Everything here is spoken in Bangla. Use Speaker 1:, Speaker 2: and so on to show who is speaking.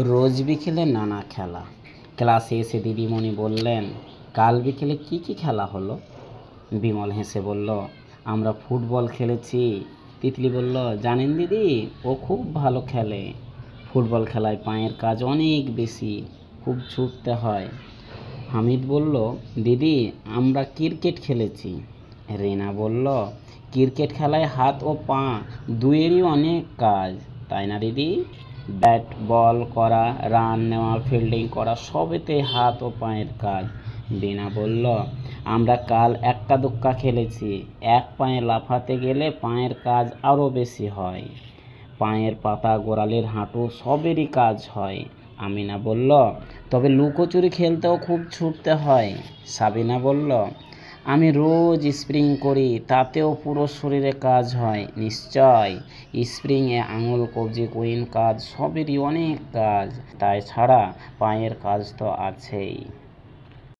Speaker 1: রোজ বিকেলে নানা খেলা। ক্লাসে এসে দিদিমণি বললেন, কাল বিকেলে কি খেলা হলো? বিমল হেসে বলল, আমরা ফুটবল খেলেছি। তিতলি বলল, জানেন দিদি, ও খুব ভালো খেলে। ফুটবল খেলায় পায়ের কাজ অনেক বেশি, খুব ছুটতে হয়। হামিদ বলল, দিদি, আমরা ক্রিকেট খেলেছি। রিনা বলল, ক্রিকেট খেলায় হাত ও পা দুয়েরই অনেক কাজ, তাই না দিদি? ব্যাট বল করা, রান নেওয়া, ফিল্ডিং করা, সবেতে হাত ও পায়ের কাজ। রিনা বলল, আমরা কাল এক্কা দোক্কা খেলেছি। এক পায়ে লাফাতে গেলে পায়ের কাজ আরও বেশি হয়। পায়ের পাতা, গোড়ালির হাঁটু সবেরই কাজ হয়। আমিনা বলল, তবে লুকোচুরি খেলতেও খুব ছুটতে হয়। সাবিনা বলল, আমি রোজ স্প্রিং করি, তাতেও পুরো শরীরে কাজ হয়। নিশ্চয়, স্প্রিংয়ে আঙুল, কবজি, কুইন কাজ, সবেরই অনেক কাজ, তাই ছাড়া পায়ের কাজ তো আছেই।